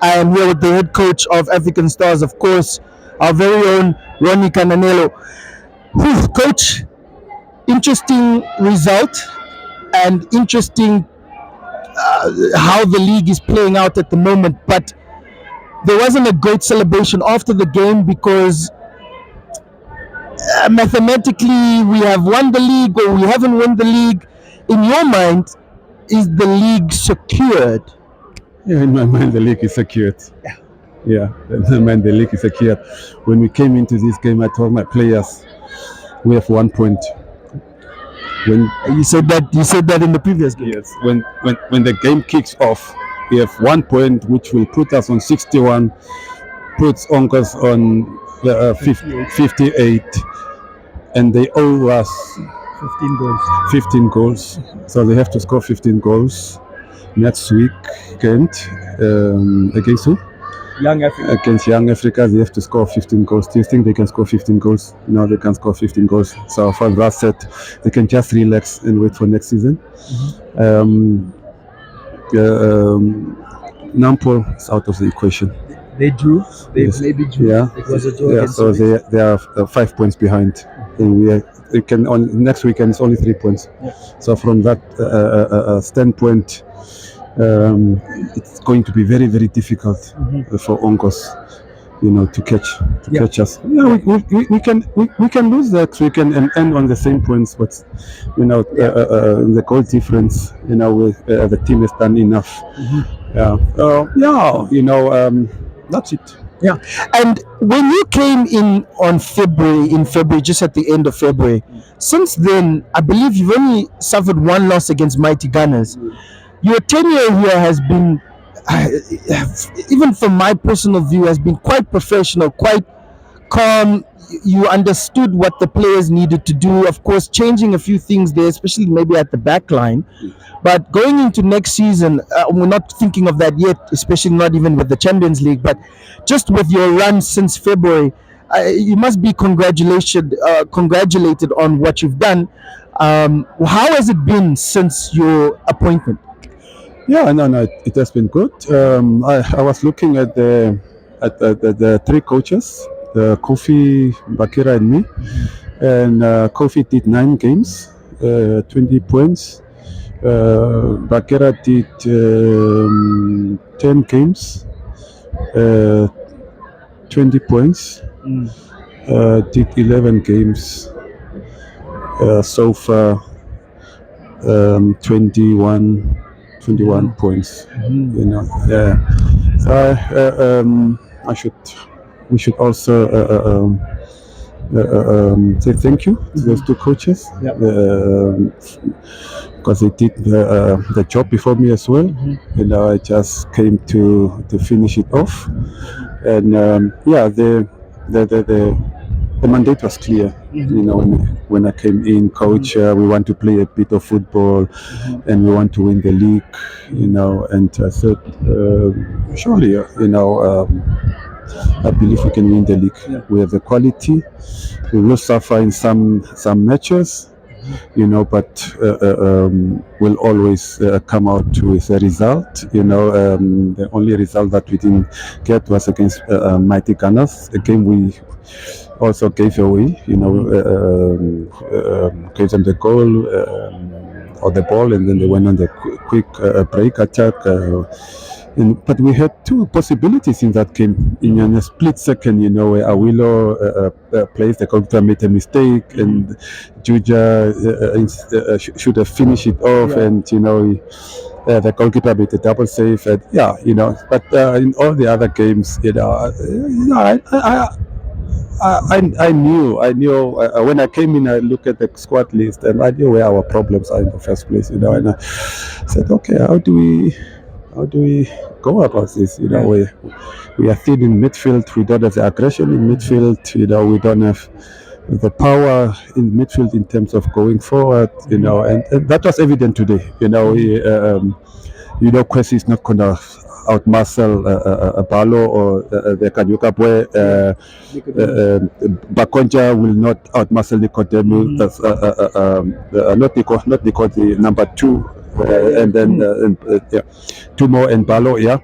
I am here with the head coach of African Stars, of course, our very own Ronny Kanalelo. Whew, coach, interesting result and interesting how the league is playing out at the moment. But there wasn't a great celebration after the game because mathematically we have won the league or we haven't won the league. In your mind, is the league secured? Yeah, in my mind, the league is secured. Yeah, in my mind, the league is secured. When we came into this game, I told my players, we have 1 point. When you said that in the previous game. Yes, when the game kicks off, we have 1 point, which will put us on 61, puts Ongos on 58, and they owe us 15 goals. 15 goals. So they have to score 15 goals next weekend against who? Young Africa. Against Young Africa, they have to score 15 goals. Do you think they can score 15 goals? No, they can't score 15 goals. So for that set, they can just relax and wait for next season. Nampol is out of the equation. They drew. They Yes. maybe drew. Yeah. It was a draw. Yeah, against so Zurich. they are 5 points behind, and we can on next weekend it's only 3 points. Yeah. So from that standpoint, it's going to be very, very difficult for Ongos, to catch us. Yeah, we can lose that weekend and end on the same points, but the goal difference, the team has done enough. That's it. Yeah, and when you came in in February, just at the end of February, since then, I believe you've only suffered one loss against Mighty Gunners. Your tenure here has been, even from my personal view, has been quite professional, quite calm. You understood what the players needed to do. Of course, changing a few things there, especially maybe at the back line. But going into next season, we're not thinking of that yet, especially not even with the Champions League. But just with your run since February, you must be congratulated on what you've done. How has it been since your appointment? Yeah, no, it has been good. I was looking at the three coaches, Kofi, Bakira, and me. And Kofi did 9 games, 20 points. Bakira did 10 games, 20 points. Did 11 games so far, 21 points. So we should also say thank you to those two coaches, because they did the job before me as well. I just came to finish it off, and the mandate was clear. When I came in, coach, we want to play a bit of football, and we want to win the league. And I said, surely, I believe we can win the league. We have the quality. We will suffer in some matches, but we'll always come out with a result. The only result that we didn't get was against Mighty Gunners, a game we also gave away. Gave them the goal or the ball, and then they went on the quick break attack. But we had 2 possibilities in that game. In a split second, where Awilo plays, the goalkeeper made a mistake, and Juja should have finished it off, and the goalkeeper made a double save, and But in all the other games, I knew when I came in, I looked at the squad list and I knew where our problems are in the first place, and I said, okay, how do we go about this? We are thin in midfield. We don't have the aggression in midfield. We don't have the power in midfield in terms of going forward. And that was evident today. Kwesi is not gonna outmuscle Balo or the Kanyuka boy. Bakonja will not outmuscle Nicodemu. Not Nico, the number 2 and then yeah, two more and Balo, yeah.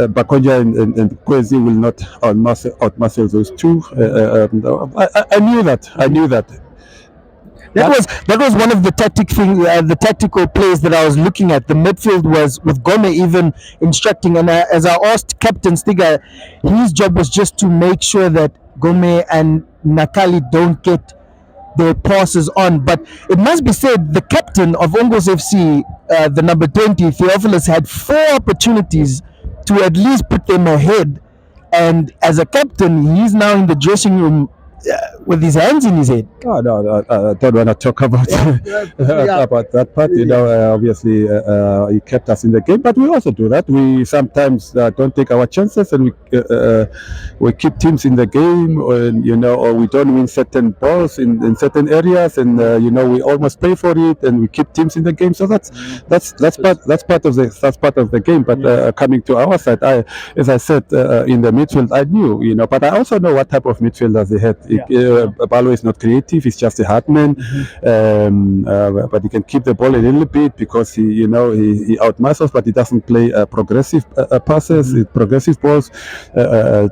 Bakonja and Kwezi will not outmuscle those two. I knew that. I knew that. That was one of the the tactical plays that I was looking at. The midfield was with Gome even instructing, and as I asked Captain Stiga, his job was just to make sure that Gome and Nakali don't get their passes on. But it must be said, the captain of Ongos FC, the number 20, Theophilus, had 4 opportunities to at least put them ahead. And as a captain, he's now in the dressing room with his hands in his head. Oh, no, I don't want to talk about about that part. You know, obviously, he kept us in the game, but we also do that. We sometimes don't take our chances, and we keep teams in the game, or, you know, or we don't win certain balls in certain areas, and you know, we almost pay for it, and we keep teams in the game. So that's part of the game. But coming to our side, as I said, in the midfield, I knew, you know, but I also know what type of midfielders they had. Balo is not creative; he's just a hard man, but he can keep the ball a little bit because he outmuscles, but he doesn't play progressive passes, progressive balls. Timu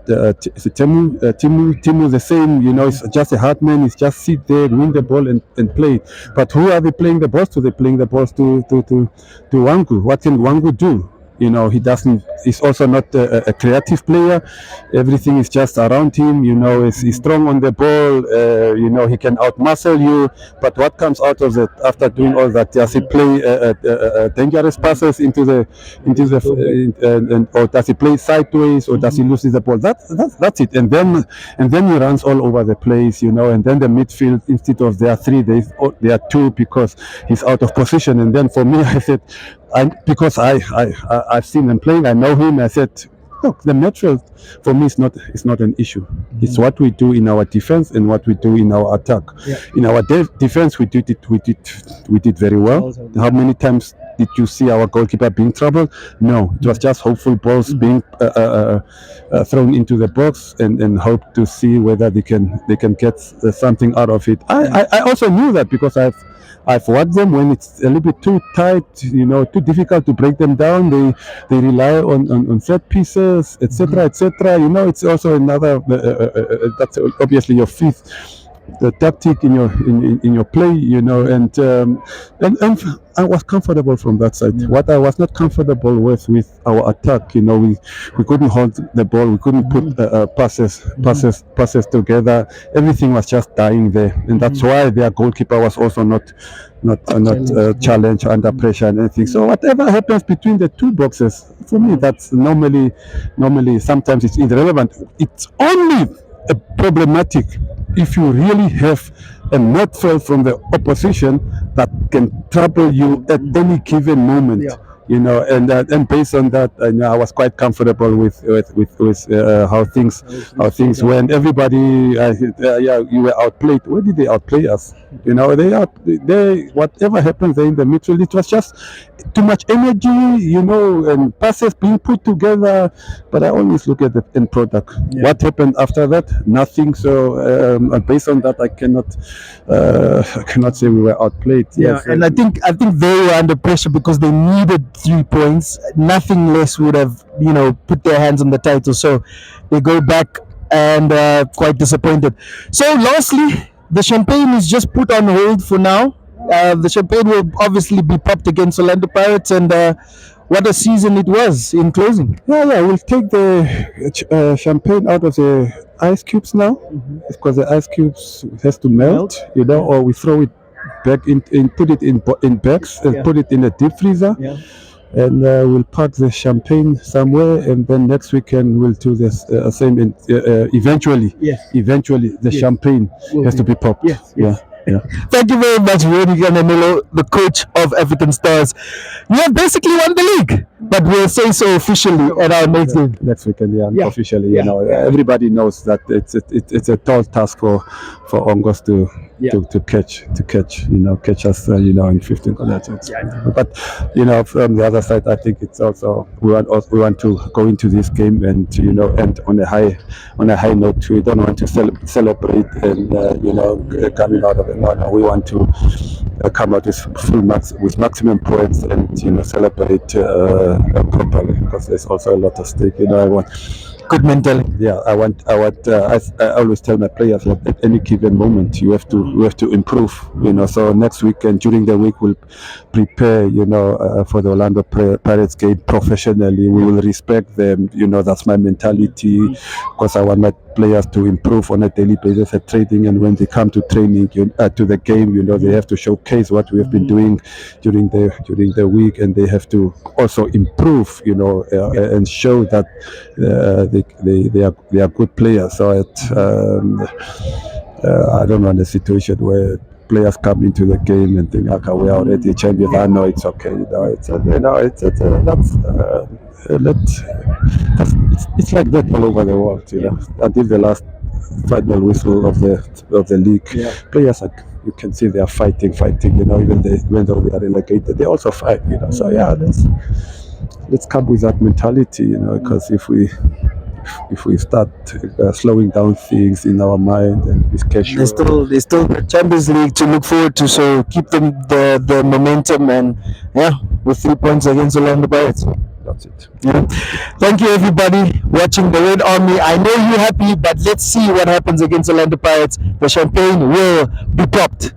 the same. You know, he's just a hard man. He's just sit there, win the ball, and play. But who are they playing the balls to? They're playing the balls to Wangu. What can Wangu do? You know, he's also not a creative player. Everything is just around him. You know, he's strong on the ball. You know, he can outmuscle you. But what comes out of it after doing all that? Does he play dangerous passes or does he play sideways, or does he lose the ball? That's it. And then he runs all over the place. You know, and then the midfield, instead of there are 3, there are 2 because he's out of position. And then for me, I said, because I've seen him playing, I know him. I said, look, the midfield for me is not an issue. It's what we do in our defense and what we do in our attack. In our defense, we did very well. How many times did you see our goalkeeper being troubled? No, it was just hopeful balls being thrown into the box and hope to see whether they can get something out of it. I also knew that because I've watched them when it's a little bit too tight, you know, too difficult to break them down. They rely on set pieces, etc., etc. You know, it's also another. That's obviously your fifth, the tactic in your play. You know, and I was comfortable from that side. What I was not comfortable with our attack, you know, we couldn't hold the ball, we couldn't put passes together. Everything was just dying there, and that's why their goalkeeper was also not challenged under pressure and anything. So whatever happens between the 2 boxes, for me, that's normally sometimes it's irrelevant. It's only problematic if you really have a midfield from the opposition that can trouble you at any given moment. You know, and based on that, I was quite comfortable with how things went. Everybody, you were outplayed. Where did they outplay us? You know, they whatever happened there in the midfield, it was just too much energy, you know, and passes being put together. But I always look at the end product. What happened after that? Nothing. So based on that, I cannot say we were outplayed. And I think they were under pressure because they needed 3 points. Nothing less would have, you know, put their hands on the title. So they go back and quite disappointed. So lastly, the champagne is just put on hold for now. The champagne will obviously be popped against Orlando Pirates, and what a season it was in closing. We'll take the champagne out of the ice cubes now, because the ice cubes has to melt, you know, or we throw it back in put it in bags and put it in a deep freezer. And we'll pack the champagne somewhere, and then next weekend we'll do this same. Eventually, the champagne has to be popped. Thank you very much, Ronny Kanalelo, the coach of African Stars. You have basically won the league. But we'll say so officially at our next game. Next weekend, yeah, Yeah. officially, Yeah. everybody knows that it's a tall task for Ongos to catch catch us in 15 minutes. But from the other side, I think it's also we want to go into this game and end on a high note. We don't want to celebrate and coming out of it. No, we want to come out with maximum points and celebrate properly, because there's also a lot at stake. I want Good mentality. yeah, I always tell my players that at any given moment you have to improve. So next week and during the week we'll prepare. For the Orlando Pirates game professionally. We will respect them. That's my mentality, because I want my players to improve on a daily basis at training, and when they come to training to the game, they have to showcase what we have been doing during the week, and they have to also improve. And show that they are good players. So I don't want a situation where players come into the game and think, okay, we are already champions. I know it's okay. It's like that all over the world. Until the last final whistle of the league, players you can see they are fighting. Even though they are relegated, they also fight. So let's come with that mentality. Because if we start slowing down things in our mind and it's casual. There's still the Champions League to look forward to, so keep the momentum, and with 3 points against Orlando Pirates. That's it. Yeah. Thank you, everybody watching the Red Army. I know you're happy, but let's see what happens against Orlando Pirates. The champagne will be popped.